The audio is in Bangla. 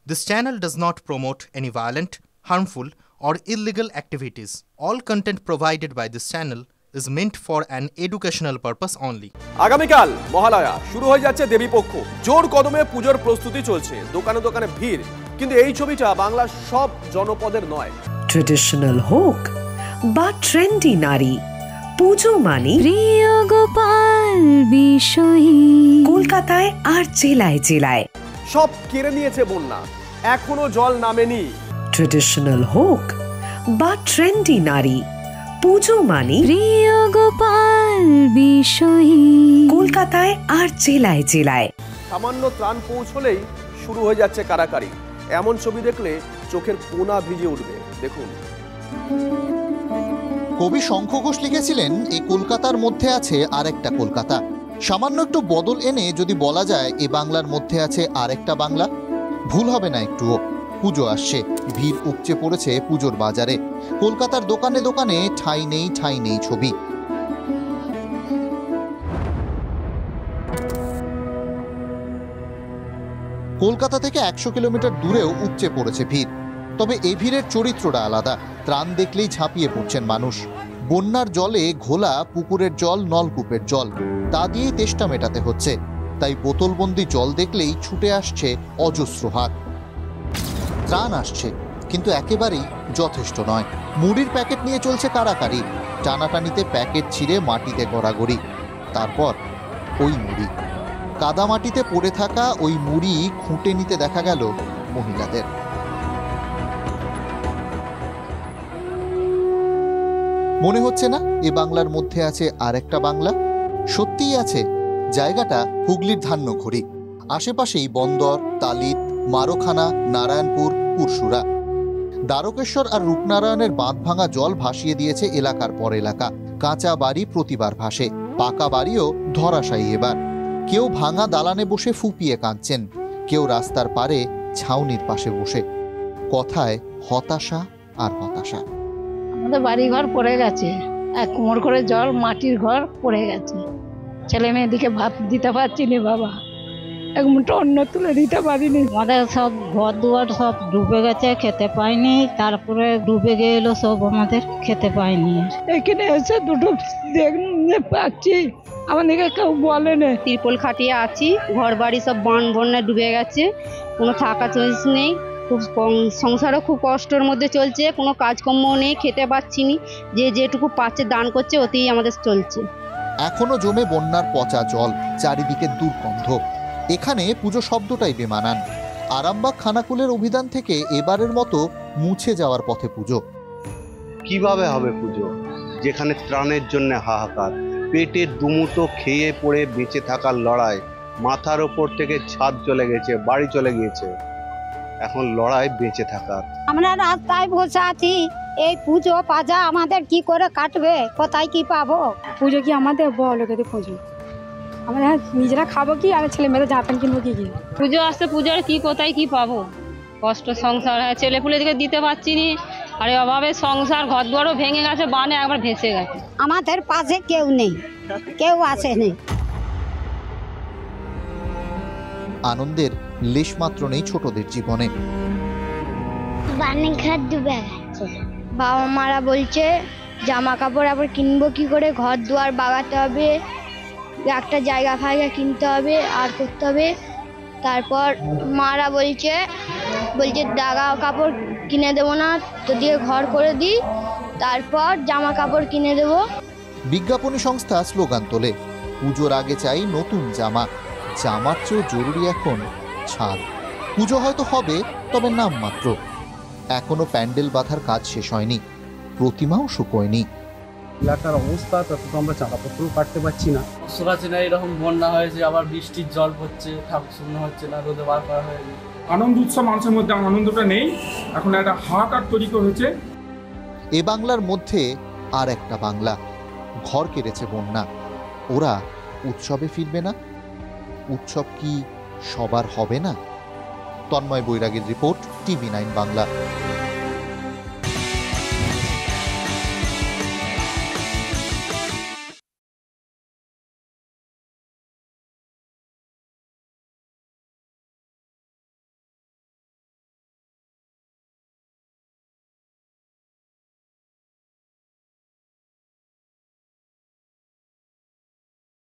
This channel does not promote any violent, harmful, or illegal activities. All content provided by this channel is meant for an educational purpose only. আগামীকাল মহালয়া শুরু হয়ে যাচ্ছে দেবীপক্ষ। জোর কদমে পূজোর প্রস্তুতি চলছে, দোকানে দোকানে ভিড়। কিন্তু এই ছবিটা বাংলার সব জনপদের নয়। ট্রেডিশনাল হোক বা ট্রেন্ডি নারী, পুজো মানে প্রিয় গোপাল বিষয়ী। কলকাতায় আর জেলায় জেলায় সব কেড়ে নিয়েছে বন্যা, এখনো জল নামেনি। ট্রেডিশনাল হোক বা ট্রেন্ডি নারী, পুজো মানে প্রিয় গোপাল বিষয়ী। কলকাতায় আর জেলায় জেলায় সামান্য ত্রাণ পৌঁছলেই শুরু হয়ে যাচ্ছে কারাকারি। এমন ছবি দেখলে চোখের কোনা ভিজে উঠবে। দেখুন, কবি শঙ্খ ঘোষ লিখেছিলেন, এই কলকাতার মধ্যে আছে আরেকটা কলকাতা। সামান্য একটু বদল এনে যদি বলা যায় এ বাংলার মধ্যে আছে আরেকটা বাংলা, ভুল হবে না একটুও। পুজো আসছে, ভিড় উপচে পড়েছে পুজোর বাজারে। কলকাতার দোকানে দোকানে ঠাঁই নেই ছবি। কলকাতা থেকে 100 কিলোমিটার দূরেও উপচে পড়েছে ভিড়। তবে এই ভিড়ের চরিত্রটা আলাদা। ত্রাণ দেখলেই ঝাঁপিয়ে পড়ছেন মানুষ। বন্যার জলে ঘোলা পুকুরের জল, নলকূপের জল, তা দিয়েই তেষ্টা মেটাতে হচ্ছে। তাই বোতলবন্দি জল দেখলেই ছুটে আসছে অজস্র হাত। ত্রাণ আসছে, কিন্তু একেবারেই যথেষ্ট নয়। মুড়ির প্যাকেট নিয়ে চলছে কারাকারি। টানাটানিতে প্যাকেট ছিঁড়ে মাটিতে গড়াগড়ি। তারপর ওই মুড়ি, কাদামাটিতে পড়ে থাকা ওই মুড়ি খুঁটে নিতে দেখা গেল মহিলাদের। মনে হচ্ছে না এ বাংলার মধ্যে আছে আর একটা বাংলা? সত্যিই আছে। জায়গাটা হুগলির ধান্যঘড়ি। আশেপাশেই বন্দর, তালিত, মারোখানা, নারায়ণপুর, পুরসুরা। দ্বারকেশ্বর আর রূপনারায়ণের বাঁধ ভাঙা জল ভাসিয়ে দিয়েছে এলাকার পর এলাকা। কাঁচা বাড়ি প্রতিবার ভাসে, পাকা বাড়িও ধরাশায়ী এবার। কেউ ভাঙা দালানে বসে ফুপিয়ে কাঁদছেন, কেউ রাস্তার পারে ছাউনির পাশে বসে। কথায় হতাশা আর হতাশা। আমাদের বাড়ি ঘর পড়ে গেছে, এক কোমর করে জল, মাটির ঘর পড়ে গেছে। ছেলে মেয়েদিকে ভাত দিতে পারছি না বাবা, এক মুঠো অন্ন তুলে দিতে পারিনি। আমাদের সব ঘর দুয়ার সব ডুবে গেছে, খেতে পাইনি। তারপরে ডুবে গেলো সব, আমাদের খেতে পাইনি। এখানে এসে দুটো দেখতে পাচ্ছি, আমাদেরকে কেউ বলে না। তিরপল খাটিয়ে আছি, ঘর বাড়ি সব বন্যা ডুবে গেছে, কোনো থাকা চলছ নেই। খুব সংসারও খুব কষ্টের মধ্যে চলছে, কোনো কাজকর্ম নেই, খেতে পাচ্ছি না। যে যেটুকু পাচ্ছে দান করছে, ওতেই আমাদের চলছে। এখনো জমে বন্যার পচা জল, চারিদিকে দুর্গন্ধ। এখানে পুজো শব্দটাই বেমানান। আরামবাগ খানাকুলের অভিধান থেকে এবারের মতো মুছে যাওয়ার পথে পুজো। কিভাবে হবে পুজো যেখানে ত্রাণের জন্য হাহাকার, পেটের দুমুটো খেয়ে পড়ে বেঁচে থাকার লড়াই, মাথার ওপর থেকে ছাদ চলে গেছে, বাড়ি চলে গিয়েছে, এখন লড়াই বেঁচে থাকার। আমরা রাস্তায় বসে আছি, এই পুজো পাজা আমাদের কি করে কাটবে, কোথায় কি পাবো? পুজো কি আমাদের বড় লোকেদের পুজো, আমরা নিজেরা খাবো কি আর ছেলে মেয়েদের জাপান কিনবো কি? পুজো আসছে, পুজোর কি কোথায় কি পাবো? কষ্ট সংসার, ছেলে পুলেদিকে দিতে পারছি নি। আর অভাবে সংসার, ঘর দুয়ারও ভেঙে গেছে, বানে একবার ভেসে গেছে। আমাদের পাশে কেউ নেই, কেউ আসেনি। আনন্দের লেশ মাত্র নেই ছোটদের জীবনে। বানেঘাট ডুবে গেছে, বাবা মারা বলছে জামা কাপড় আবার কিনবো কি করে, ঘর দুয়ার বাগাতে হবে, একটা জায়গা ফায়গা কিনতে হবে আর করতে হবে। তারপর মারা বলছে দাগা কাপড় কিনে দেবো না, তো দিয়ে ঘর করে দিই, তারপর জামা কাপড় কিনে দেবো। বিজ্ঞাপনী সংস্থা স্লোগান তোলে, পুজোর আগে চাই নতুন জামা। জামার চেয়েও জরুরি এখন ছাদ। পুজো হয়তো হবে, তবে নাম মাত্র। এখনো প্যান্ডেল বাঁধার কাজ শেষ হয়নি, প্রতিমাও শুকোয়নি। এলাকার অবস্থা তত তো আমরা চাঁদাপত্রও কাটতে পারছি না। শোনাচ্ছি না এরকম বন্যা হয়েছে, আবার বৃষ্টির জল পড়ছে, ঠাকুর শুকনো হচ্ছে না, রোদে বার করা হয়নি। আনন্দ উৎসব মানুষের মধ্যে আনন্দটা নেই, এখন একটা হাহাকার তৈরি হয়েছে। এ বাংলার মধ্যে আর একটা বাংলা। ঘর কেড়েছে বন্যা, ওরা উৎসবে ফিরবে না? উৎসব কি সবার হবে না? তন্ময় বৈরাগীর রিপোর্ট, TV9 বাংলা।